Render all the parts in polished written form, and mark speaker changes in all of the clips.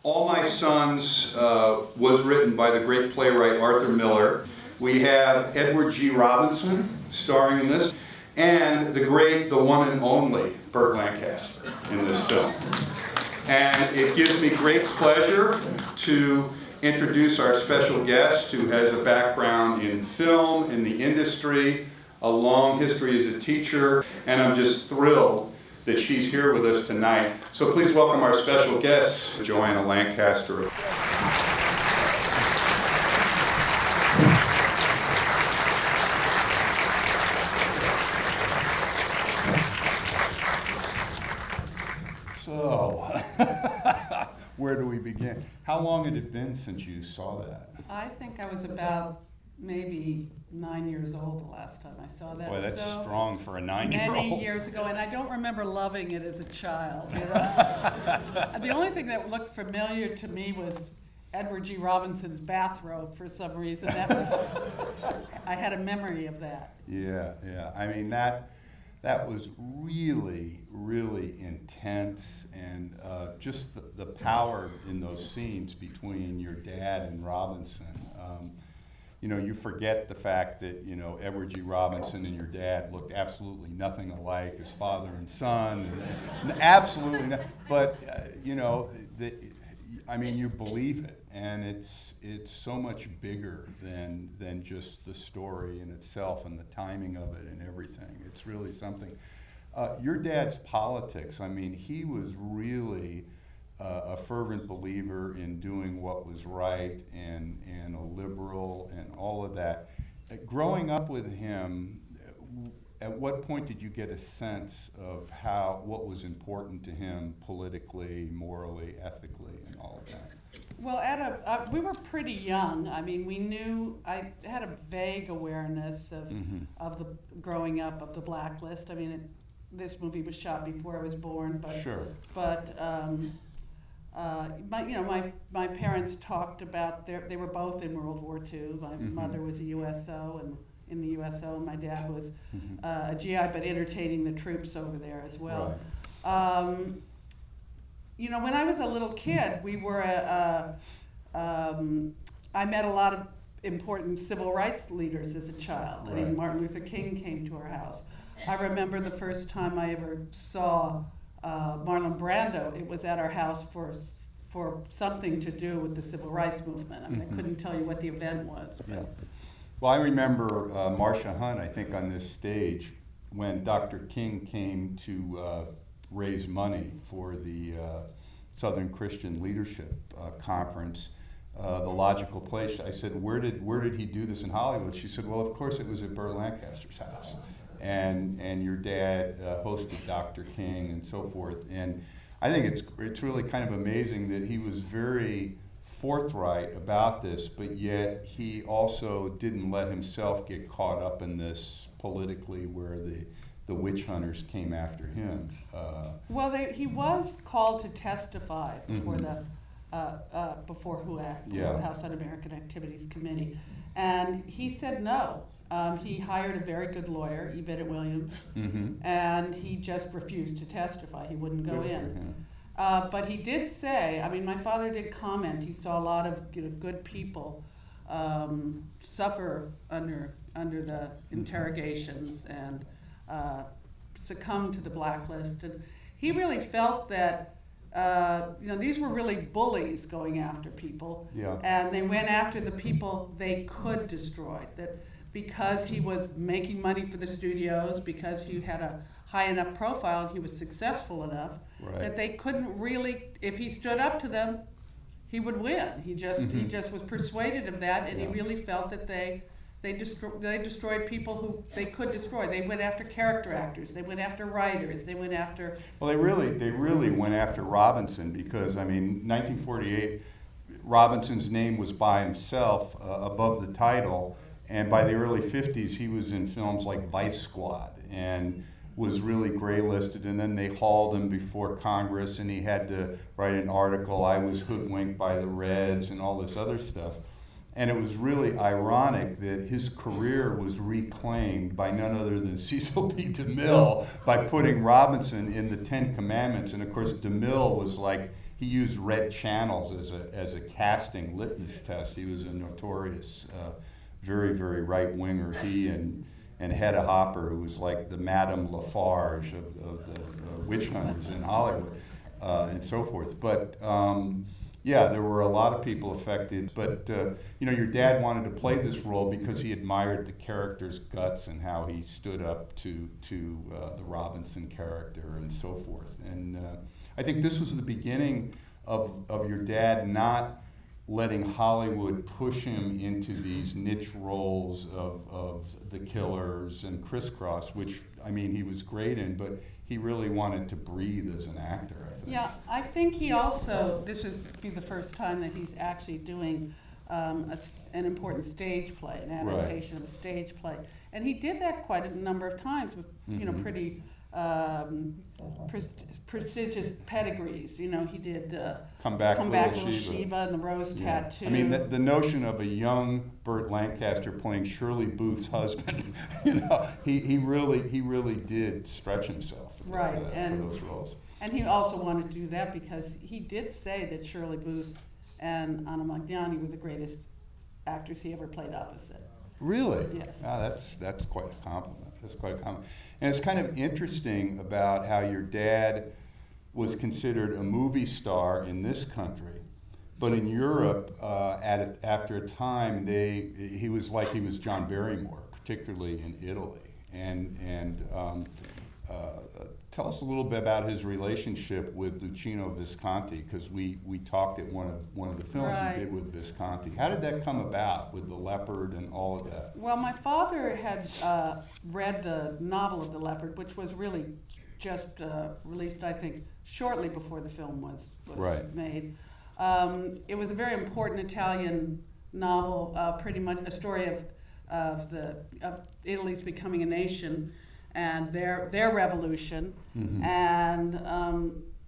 Speaker 1: All My Sons was written by the great playwright Arthur Miller. We have Edward G. Robinson starring in this, and the one and only Burt Lancaster in this film. And it gives me great pleasure to introduce our special guest who has a background in film, in the industry, a long history as a teacher, and I'm just thrilled that she's here with us tonight. So please welcome our special guest, Joanna Lancaster. So, where do we begin? How long had it been since you saw that?
Speaker 2: I think I was about maybe 9 years old the last time I saw that.
Speaker 1: Boy, that's strong for a 9-year-old.
Speaker 2: Many years ago, and I don't remember loving it as a child. You know? The only thing that looked familiar to me was Edward G. Robinson's bathrobe for some reason. I had a memory of that.
Speaker 1: Yeah. I mean, that was really, really intense, and just the power in those scenes between your dad and Robinson. You forget the fact that, Edward G. Robinson and your dad looked absolutely nothing alike as father and son, and absolutely not. But, you believe it, and it's so much bigger than just the story in itself and the timing of it and everything. It's really something. Your dad's politics, he was really a fervent believer in doing what was right and a liberal and all of that. Growing up with him, at what point did you get a sense of what was important to him politically, morally, ethically, and all of that?
Speaker 2: Well, we were pretty young. We knew, I had a vague awareness of the growing up of the blacklist. This movie was shot before I was born, but
Speaker 1: sure.
Speaker 2: But my parents talked about they were both in World War II. My mother was a USO and in the USO, and my dad was a GI, but entertaining the troops over there as well. Right. When I was a little kid, we were I met a lot of important civil rights leaders as a child.
Speaker 1: Right.
Speaker 2: Martin Luther King came to our house. I remember the first time I ever saw Marlon Brando. It was at our house for something to do with the civil rights movement. I couldn't tell you what the event was. But.
Speaker 1: Yeah. Well, I remember Marcia Hunt, I think, on this stage when Dr. King came to raise money for the Southern Christian Leadership Conference, The Logical Place. I said, where did he do this in Hollywood? She said, well, of course it was at Burt Lancaster's house. And your dad hosted Dr. King and so forth. And I think it's really kind of amazing that he was very forthright about this, but yet he also didn't let himself get caught up in this politically, where the witch hunters came after him.
Speaker 2: He was called to testify before before HUAC, before the House Un-American Activities Committee, and he said no. He hired a very good lawyer, E. Bennett Williams, and he just refused to testify. He wouldn't go in. But he did say, my father did comment, he saw a lot of good people suffer under the interrogations and succumb to the blacklist. And he really felt that these were really bullies going after people, and they went after the people they could destroy. That because he was making money for the studios, because he had a high enough profile, and he was successful enough, that they couldn't really, if he stood up to them, he would win. He just was persuaded of that, and he really felt that they destroyed people who they could destroy. They went after character actors. They went after writers. They went after.
Speaker 1: Well, they really went after Robinson because 1948, Robinson's name was by himself above the title, and by the early 50s, he was in films like Vice Squad and was really gray listed. And then they hauled him before Congress, and he had to write an article. I was hoodwinked by the Reds and all this other stuff. And it was really ironic that his career was reclaimed by none other than Cecil B. DeMille by putting Robinson in the Ten Commandments. And of course, DeMille was like he used red channels as a casting litmus test. He was a notorious, very, very right-winger. He and Hedda Hopper, who was like the Madame Lafarge of the witch hunters in Hollywood, and so forth. But yeah, there were a lot of people affected. But your dad wanted to play this role because he admired the character's guts and how he stood up to the Robinson character and so forth. And I think this was the beginning of your dad not letting Hollywood push him into these niche roles of the killers and crisscross, which, I mean, he was great in, but he really wanted to breathe as an actor, I think.
Speaker 2: Yeah, I think he also, this would be the first time that he's actually doing an important stage play, an adaptation of a stage play. And he did that quite a number of times with, pretty prestigious pedigrees. He did
Speaker 1: Come Back
Speaker 2: Little
Speaker 1: Sheba.
Speaker 2: Sheba and the Rose Tattoo.
Speaker 1: I mean, the notion of a young Burt Lancaster playing Shirley Booth's husband, he really did stretch himself for those roles. And
Speaker 2: he also wanted to do that because he did say that Shirley Booth and Anna Magnani were the greatest actors he ever played opposite.
Speaker 1: Really?
Speaker 2: Yes.
Speaker 1: That's quite a compliment. That's quite a compliment. And it's kind of interesting about how your dad was considered a movie star in this country, but in Europe, after a time, he was John Barrymore, particularly in Italy. And tell us a little bit about his relationship with Luchino Visconti, because we talked at one of the films he did with Visconti. How did that come about with the Leopard and all of that?
Speaker 2: Well, my father had read the novel of the Leopard, which was really just released, I think, shortly before the film was made. It was a very important Italian novel, pretty much a story of Italy's becoming a nation and their revolution, and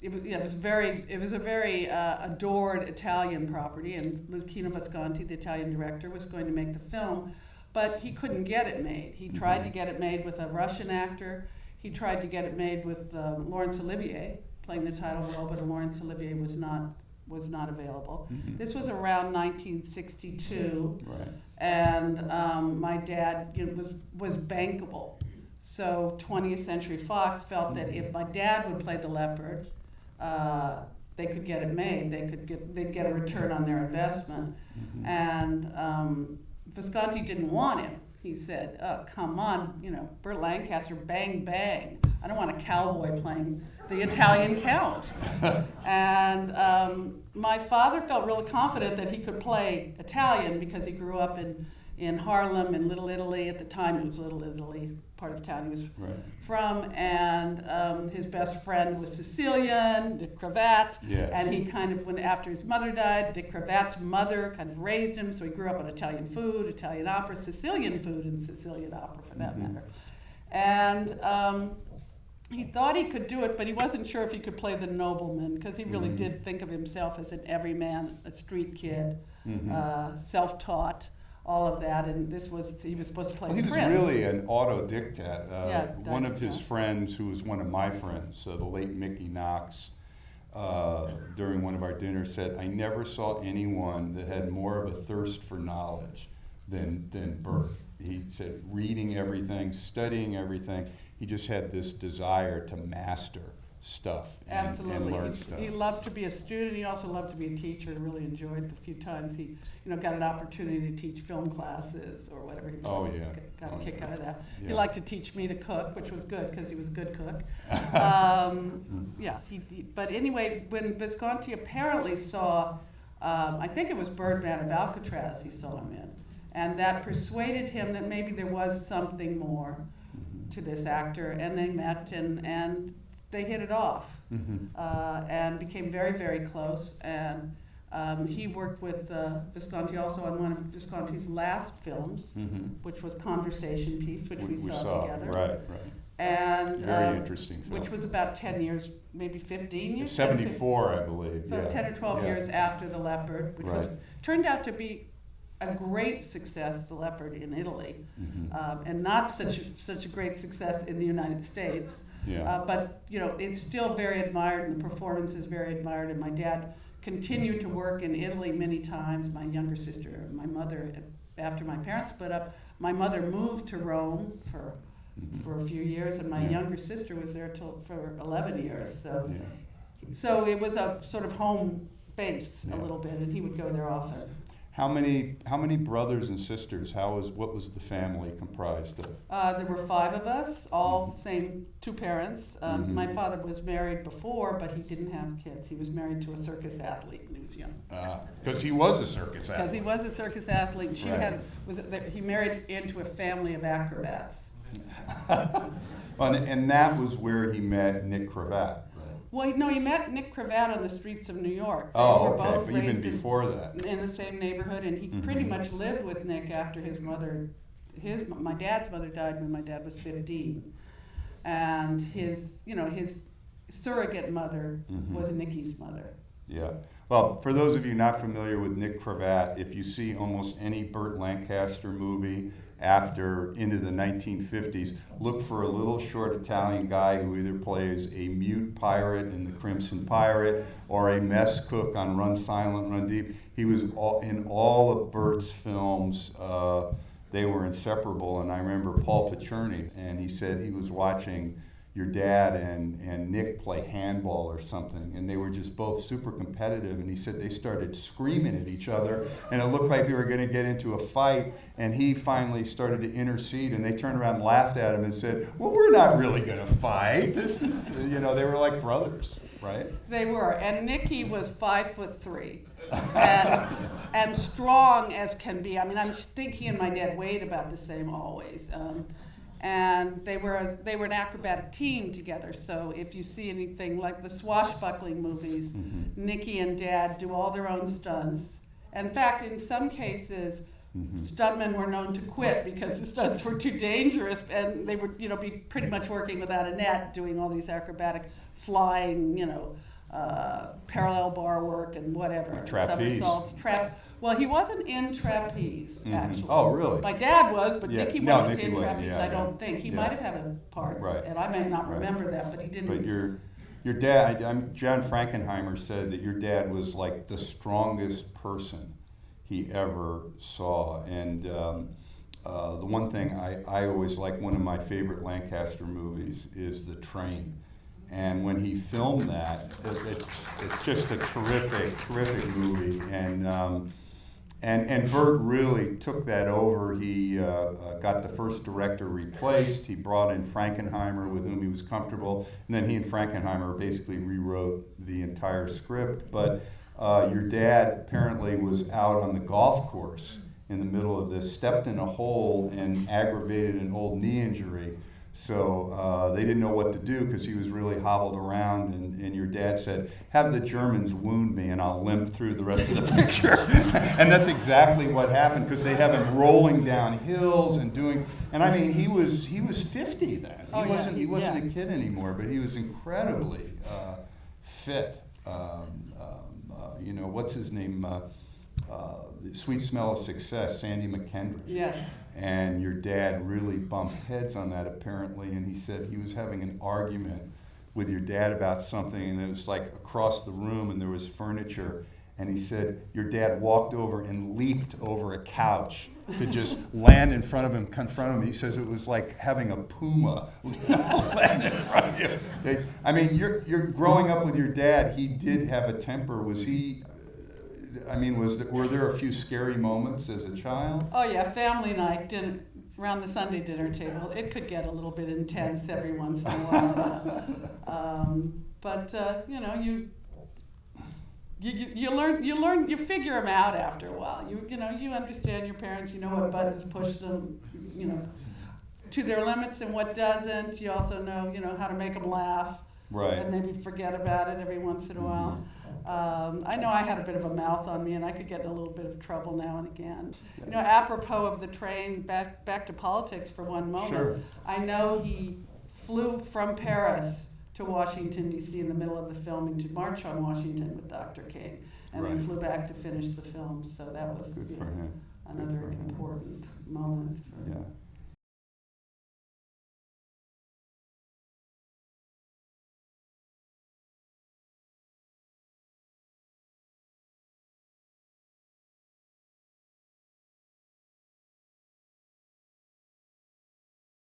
Speaker 2: it was a very adored Italian property, and Luchino Visconti, the Italian director, was going to make the film, but he couldn't get it made. He tried to get it made with a Russian actor. He tried to get it made with Laurence Olivier playing the title role, but Laurence Olivier was not available. This was around 1962, and my dad was bankable. So 20th Century Fox felt that if my dad would play the Leopard, they could get it made. They'd get a return on their investment. And Visconti didn't want him. He said, "Oh, come on, Burt Lancaster, bang bang. I don't want a cowboy playing the Italian count." And my father felt really confident that he could play Italian because he grew up in Harlem, in Little Italy. At the time, it was Little Italy, part of town he was from, and his best friend was Sicilian, Nick Cravat, and he kind of, after his mother died, Nick Cravat's mother kind of raised him, so he grew up on Italian food, Italian opera, Sicilian food, and Sicilian opera for that matter. And he thought he could do it, but he wasn't sure if he could play the nobleman, because he really did think of himself as an everyman, a street kid, self-taught, all of that, and he was supposed to play the prince.
Speaker 1: He was really an autodidact. One of his friends, who was one of my friends, the late Mickey Knox, during one of our dinners said, "I never saw anyone that had more of a thirst for knowledge than Burt." He said, reading everything, studying everything, he just had this desire to master stuff and learn stuff.
Speaker 2: He loved to be a student. He also loved to be a teacher. Really enjoyed the few times he, got an opportunity to teach film classes or whatever. He got a kick out of that. Yeah. He liked to teach me to cook, which was good because he was a good cook. But anyway, when Visconti apparently saw, I think it was Birdman of Alcatraz he saw him in, and that persuaded him that maybe there was something more to this actor, and they met and they hit it off, and became very, very close. And he worked with Visconti also on one of Visconti's last films, which was Conversation Piece, which we saw together.
Speaker 1: Right.
Speaker 2: And
Speaker 1: very interesting film.
Speaker 2: Which was about 10 years, maybe 15 years?
Speaker 1: 74, I believe.
Speaker 2: So 10 or 12 years after The Leopard, which turned out to be a great success, The Leopard, in Italy, and not such a great success in the United States.
Speaker 1: Yeah.
Speaker 2: But, you know, it's still very admired, and the performance is very admired, and my dad continued to work in Italy many times. My younger sister, my mother, after my parents split up, my mother moved to Rome for a few years, and my younger sister was there for 11 years. So, so it was a sort of home base a little bit, and he would go there often.
Speaker 1: How many brothers and sisters? What was the family comprised of?
Speaker 2: There were 5 of us, all same 2 parents. My father was married before, but he didn't have kids. He was married to a circus athlete when he was young.
Speaker 1: Because he was a circus athlete.
Speaker 2: Because he was a circus athlete. She
Speaker 1: Right.
Speaker 2: he married into a family of acrobats.
Speaker 1: And that was where he met Nick Cravat.
Speaker 2: Well, no, he met Nick Cravat on the streets of New York. They
Speaker 1: Oh,
Speaker 2: were
Speaker 1: okay,
Speaker 2: both
Speaker 1: but even
Speaker 2: raised
Speaker 1: before that.
Speaker 2: in the same neighborhood, and he pretty much lived with Nick after his mother. My dad's mother died when my dad was 15, and his surrogate mother was Nicky's mother.
Speaker 1: Yeah. Well, for those of you not familiar with Nick Cravat, if you see almost any Burt Lancaster movie after into the 1950s, look for a little short Italian guy who either plays a mute pirate in The Crimson Pirate or a mess cook on Run Silent, Run Deep. He was in all of Burt's films. They were inseparable, and I remember Paul Picherny, and he said he was watching your dad and Nick play handball or something, and they were just both super competitive, and he said they started screaming at each other, and it looked like they were going to get into a fight, and he finally started to intercede, and they turned around and laughed at him and said, well, we're not really going to fight. This is, they were like brothers, right?
Speaker 2: They were, and Nicky was 5'3", and strong as can be. I mean, I think he and my dad weighed about the same always. And they were an acrobatic team together. So if you see anything like the swashbuckling movies, Nicky and Dad do all their own stunts. In fact, in some cases, stuntmen were known to quit because the stunts were too dangerous, and they would, be pretty much working without a net, doing all these acrobatic flying, parallel bar work and whatever.
Speaker 1: Trapeze.
Speaker 2: Somersaults, well, he wasn't in trapeze, actually.
Speaker 1: Oh, really?
Speaker 2: My dad was, but Nicky wasn't
Speaker 1: Nicky
Speaker 2: in
Speaker 1: wasn't,
Speaker 2: trapeze,
Speaker 1: yeah,
Speaker 2: I don't think. He might have had a part,
Speaker 1: Right.
Speaker 2: and I may not remember that, but he didn't.
Speaker 1: But your dad, John Frankenheimer said that your dad was like the strongest person he ever saw. And the one thing I always like, one of my favorite Lancaster movies is The Train. And when he filmed that, it's just a terrific movie. And Burt really took that over. He got the first director replaced. He brought in Frankenheimer, with whom he was comfortable. And then he and Frankenheimer basically rewrote the entire script. But your dad apparently was out on the golf course in the middle of this, stepped in a hole and aggravated an old knee injury. So they didn't know what to do because he was really hobbled around, and your dad said, have the Germans wound me and I'll limp through the rest of the picture. And that's exactly what happened, because they have him rolling down hills and doing, and I mean, he was 50 then. He wasn't a kid anymore, but he was incredibly fit. What's his name? The Sweet Smell of Success, Sandy McKendrick.
Speaker 2: Yes.
Speaker 1: And your dad really bumped heads on that, apparently, and he said he was having an argument with your dad about something, and it was like across the room, and there was furniture, and he said your dad walked over and leaped over a couch to just land in front of him, confront him. He says it was like having a puma land in front of you. I mean, you're growing up with your dad. He did have a temper. Was he? I mean, were there a few scary moments as a child?
Speaker 2: Oh yeah, family night, around the Sunday dinner table. It could get a little bit intense every once in a while. You learn, you figure them out after a while. You understand your parents. You know what buttons push them, to their limits and what doesn't. You also know, how to make them laugh.
Speaker 1: Right.
Speaker 2: And maybe forget about it every once in a while. I know I had a bit of a mouth on me, and I could get in a little bit of trouble now and again. Apropos of the train, back to politics for one moment.
Speaker 1: Sure.
Speaker 2: I know he flew from Paris to Washington, D.C. in the middle of the filming to march on Washington with Dr. King, and then flew back to finish the film. So that was
Speaker 1: Good for him.
Speaker 2: another important moment.
Speaker 1: Yeah.